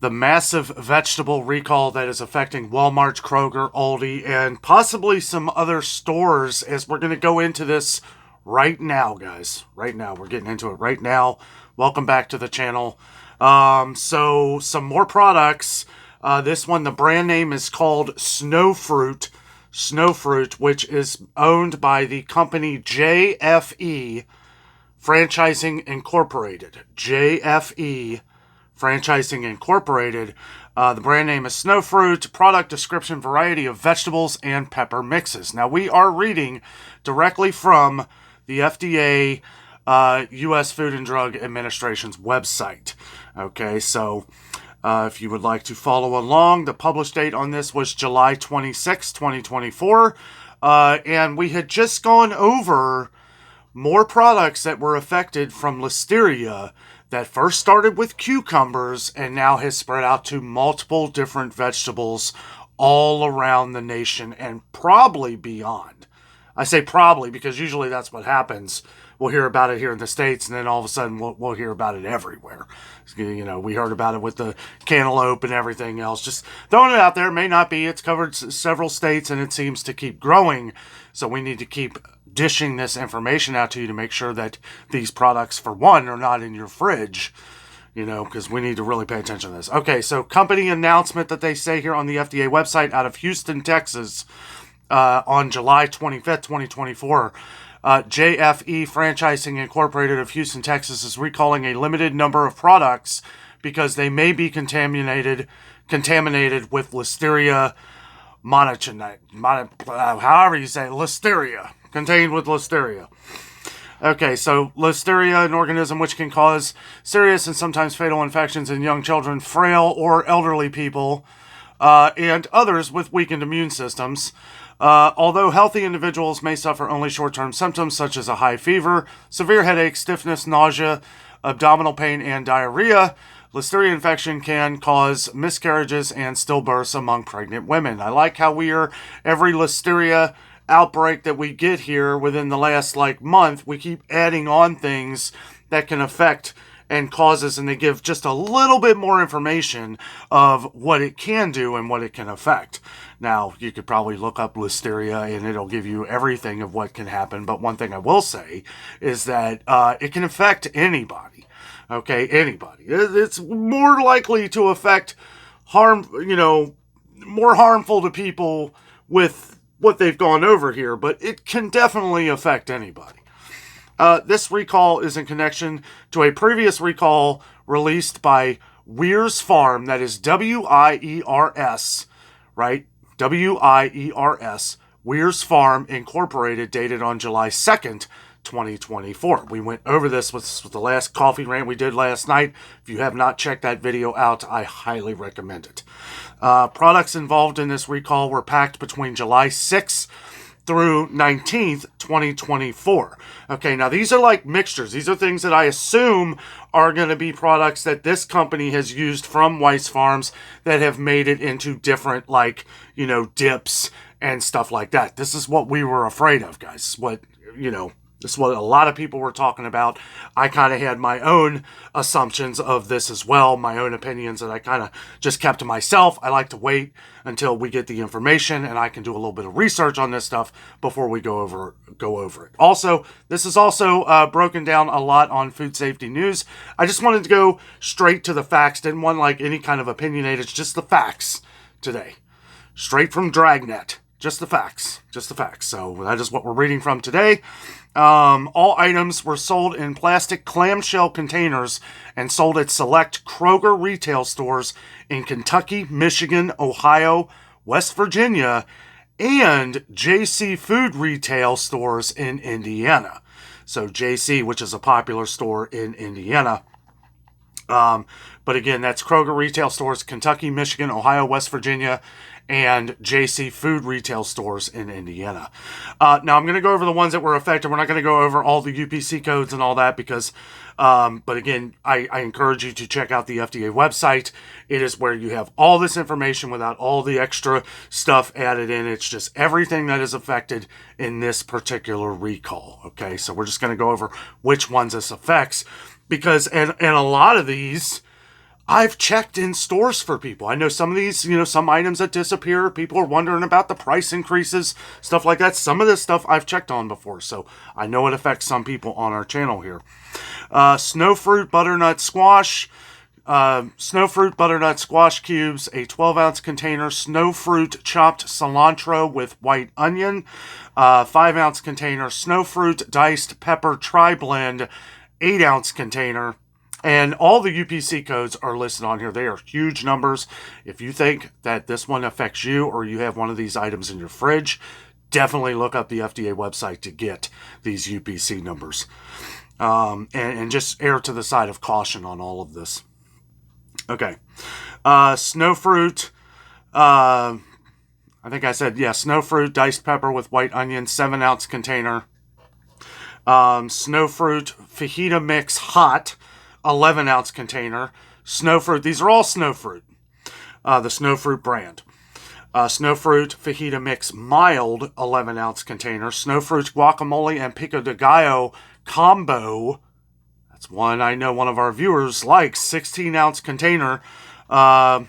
the massive vegetable recall that is affecting Walmart, Kroger, Aldi, and possibly some other stores as we're going to go into this right now, guys. Right now. We're getting into it right now. Welcome back to the channel. So some more products. This one, the brand name is called SNOWFRUIT. SNOWFRUIT, which is owned by the company JFE Franchising Incorporated. JFE Franchising Incorporated. The brand name is SNOWFRUIT. Product description: variety of vegetables and pepper mixes. Now, we are reading directly from the FDA, U.S. Food and Drug Administration's website. Okay, so if you would like to follow along, the published date on this was July 26, 2024. And we had just gone over more products that were affected from Listeria that first started with cucumbers and now has spread out to multiple different vegetables all around the nation and probably beyond. I say probably because usually that's what happens. We'll hear about it here in the States, and then all of a sudden we'll hear about it everywhere. You know, we heard about it with the cantaloupe and everything else. Just throwing it out there. It may not be. It's covered several states, and it seems to keep growing. So we need to keep dishing this information out to you to make sure that these products, for one, are not in your fridge. You know, because we need to really pay attention to this. Okay, so company announcement that they say here on the FDA website out of Houston, Texas, on July 25th, 2024. JFE Franchising Incorporated of Houston, Texas is recalling a limited number of products because they may be contaminated with Listeria however you say it, Listeria, contained with Listeria. Okay, so Listeria, an organism which can cause serious and sometimes fatal infections in young children, frail or elderly people, and others with weakened immune systems. Although healthy individuals may suffer only short-term symptoms such as a high fever, severe headache, stiffness, nausea, abdominal pain, and diarrhea, Listeria infection can cause miscarriages and stillbirths among pregnant women. I like how every Listeria outbreak that we get here within the last month, we keep adding on things that can affect and causes, and they give just a little bit more information of what it can do and what it can affect. Now, you could probably look up Listeria and it'll give you everything of what can happen, but one thing I will say is that it can affect anybody. Okay, anybody. It's more likely to affect more harmful to people with what they've gone over here, but it can definitely affect anybody. This recall is in connection to a previous recall released by Weir's Farm, that is W-I-E-R-S, right? W-I-E-R-S, Weir's Farm Incorporated, dated on July 2nd, 2024. We went over this with the last coffee rant we did last night. If you have not checked that video out, I highly recommend it. Products involved in this recall were packed between July 6th through 19th, 2024. Okay, now these are like mixtures. These are things that I assume are going to be products that this company has used from Weiss Farms that have made it into different, dips and stuff like that. This is what we were afraid of, guys. This is what a lot of people were talking about. I kind of had my own assumptions of this as well, my own opinions that I kind of just kept to myself. I like to wait until we get the information and I can do a little bit of research on this stuff before we go over it. Also, this is also broken down a lot on Food Safety News. I just wanted to go straight to the facts. Didn't want any kind of opinionated, just the facts today. Straight from Dragnet. Just the facts. So that is what we're reading from today. All items were sold in plastic clamshell containers and sold at select Kroger retail stores in Kentucky, Michigan, Ohio, West Virginia, and JC food retail stores in Indiana. So JC, which is a popular store in Indiana. But again, that's Kroger retail stores, Kentucky, Michigan, Ohio, West Virginia, and JC food retail stores in Indiana. Now, I'm going to go over the ones that were affected. We're not going to go over all the UPC codes and all that because, but again, I encourage you to check out the FDA website. It is where you have all this information without all the extra stuff added in. It's just everything that is affected in this particular recall. Okay, so we're just going to go over which ones this affects because, and a lot of these, I've checked in stores for people. I know some of these, some items that disappear, people are wondering about the price increases, stuff like that. Some of this stuff I've checked on before, so I know it affects some people on our channel here. SNOWFRUIT butternut squash. SNOWFRUIT butternut squash cubes, a 12-ounce container. SNOWFRUIT chopped cilantro with white onion, 5-ounce container. SNOWFRUIT diced pepper tri-blend, 8-ounce container. And all the UPC codes are listed on here. They are huge numbers. If you think that this one affects you or you have one of these items in your fridge, definitely look up the FDA website to get these UPC numbers. And just err to the side of caution on all of this. Okay. SNOWFRUIT. I think I said, SNOWFRUIT diced pepper with white onion, 7-ounce container. SNOWFRUIT fajita mix hot, 11-ounce container. SNOWFRUIT. These are all SNOWFRUIT. The SNOWFRUIT brand. SNOWFRUIT fajita mix mild, 11-ounce container. SNOWFRUIT guacamole and pico de gallo combo. That's one I know one of our viewers likes. 16-ounce container. SNOWFRUIT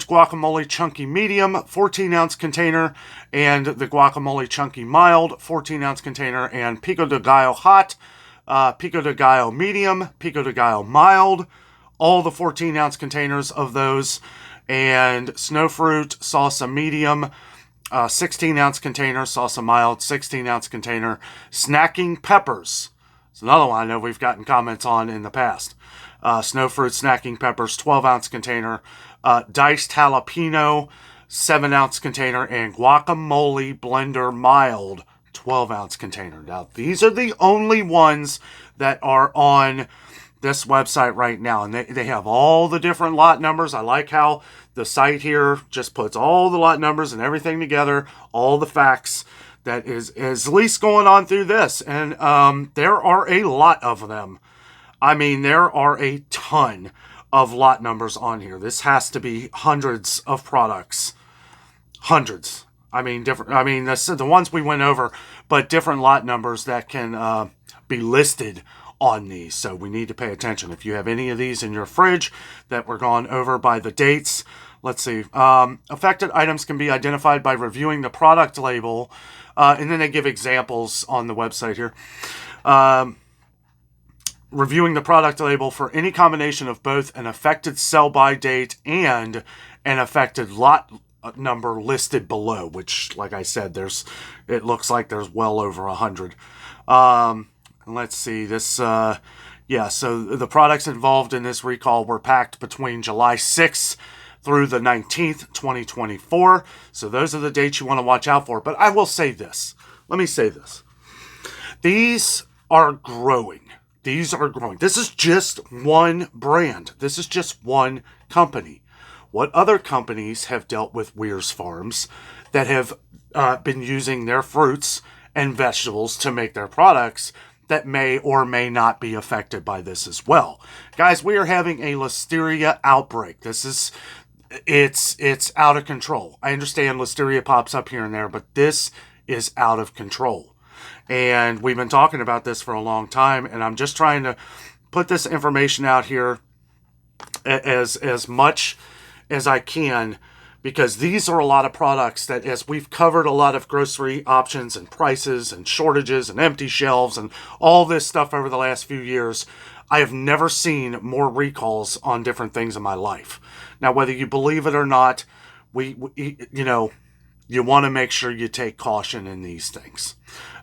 guacamole chunky medium, 14-ounce container. And the guacamole chunky mild, 14-ounce container. And pico de gallo hot, pico de gallo medium, pico de gallo mild. All the 14-ounce containers of those. And SNOWFRUIT salsa medium, 16-ounce container. Salsa mild, 16-ounce container. Snacking peppers. It's another one I know we've gotten comments on in the past. SNOWFRUIT snacking peppers, 12-ounce container. Diced jalapeno, 7-ounce container. And guacamole blender mild, 12-ounce container. Now, these are the only ones that are on this website right now. And they have all the different lot numbers. I like how the site here just puts all the lot numbers and everything together, all the facts that is at least going on through this. And there are a lot of them. I mean, there are a ton of lot numbers on here. This has to be hundreds of products. Hundreds. I mean, the ones we went over, but different lot numbers that can be listed on these. So we need to pay attention. If you have any of these in your fridge that were gone over by the dates, let's see. Affected items can be identified by reviewing the product label. And then they give examples on the website here. Reviewing the product label for any combination of both an affected sell-by date and an affected lot number listed below, which, like I said, it looks like there's well over 100. Let's see, this, so the products involved in this recall were packed between July 6th through the 19th, 2024. So those are the dates you want to watch out for. But I will say this. Let me say this. These are growing. These are growing. This is just one brand. This is just one company. What other companies have dealt with Weir's Farms that have been using their fruits and vegetables to make their products that may or may not be affected by this as well? Guys, we are having a Listeria outbreak. It's out of control. I understand Listeria pops up here and there, but this is out of control. And we've been talking about this for a long time, and I'm just trying to put this information out here as much as I can, because these are a lot of products that, as we've covered a lot of grocery options and prices and shortages and empty shelves and all this stuff over the last few years, I have never seen more recalls on different things in my life. Now, whether you believe it or not, you want to make sure you take caution in these things.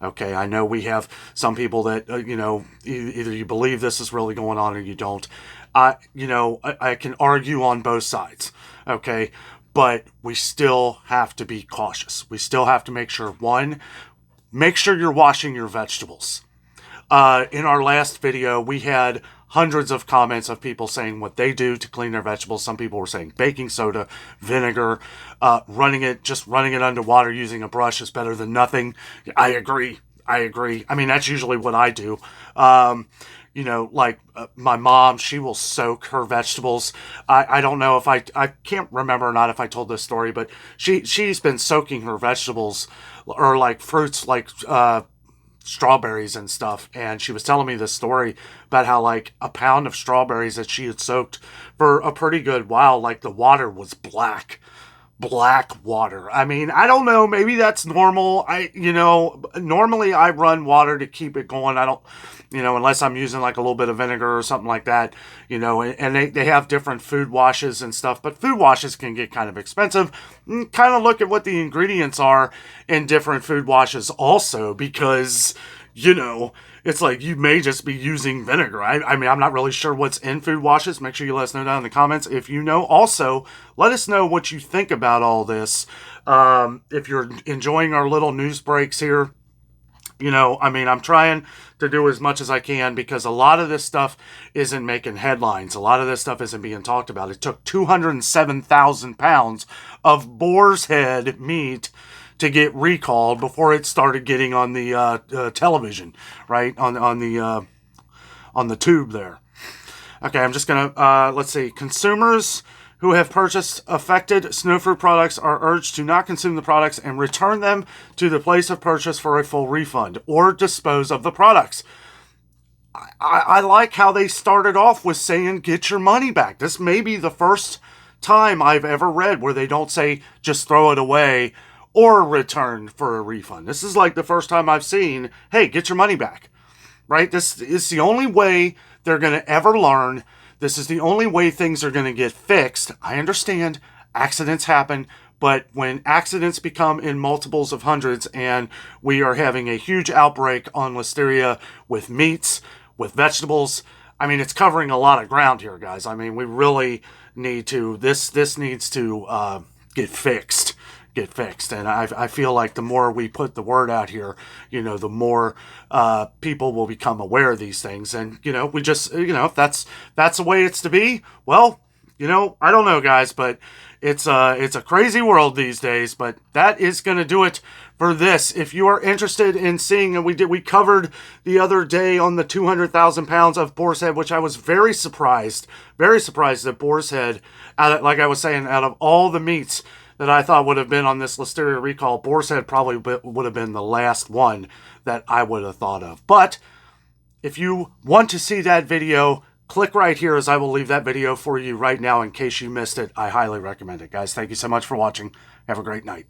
Okay, I know we have some people that, either you believe this is really going on or you don't. I can argue on both sides, okay? But we still have to be cautious. We still have to make sure, make sure you're washing your vegetables. In our last video, we had hundreds of comments of people saying what they do to clean their vegetables. Some people were saying baking soda, vinegar, running it under water using a brush is better than nothing. I agree. I mean, that's usually what I do. My mom, she will soak her vegetables. I don't know if I can't remember or not if I told this story, but she's been soaking her vegetables or like fruits, like strawberries and stuff, and she was telling me this story about how like a pound of strawberries that she had soaked for a pretty good while, like the water was black water. I mean, I don't know, maybe that's normal. Normally I run water to keep it going. I don't, unless I'm using like a little bit of vinegar or something like that, and they have different food washes and stuff, but food washes can get kind of expensive. Kind of look at what the ingredients are in different food washes also, because, it's like you may just be using vinegar. I mean, I'm not really sure what's in food washes. Make sure you let us know down in the comments if you know. Also, let us know what you think about all this. If you're enjoying our little news breaks here, I'm trying to do as much as I can, because a lot of this stuff isn't making headlines. A lot of this stuff isn't being talked about. It took 207,000 pounds of boar's head meat to get recalled before it started getting on the television, right? On the tube there. Okay, I'm just gonna, let's see. Consumers who have purchased affected SNOWFRUIT products are urged to not consume the products and return them to the place of purchase for a full refund or dispose of the products. I like how they started off with saying, get your money back. This may be the first time I've ever read where they don't say, just throw it away or return for a refund. This is like the first time I've seen, hey, get your money back, right? This is the only way they're going to ever learn. This is the only way things are going to get fixed. I understand accidents happen, but when accidents become in multiples of hundreds and we are having a huge outbreak on Listeria with meats, with vegetables, I mean, it's covering a lot of ground here, guys. I mean, we really need to, this needs to get fixed. And I feel like the more we put the word out here, the more people will become aware of these things. And, we just, if that's the way it's to be, well, I don't know, guys, but it's a crazy world these days. But that is going to do it for this. If you are interested in seeing, and we covered the other day on the 200,000 pounds of boar's head, which I was very surprised that boar's head, like I was saying, out of all the meats that I thought would have been on this Listeria recall, boar's head probably would have been the last one that I would have thought of. But if you want to see that video, click right here, as I will leave that video for you right now in case you missed it. I highly recommend it, guys. Thank you so much for watching. Have a great night.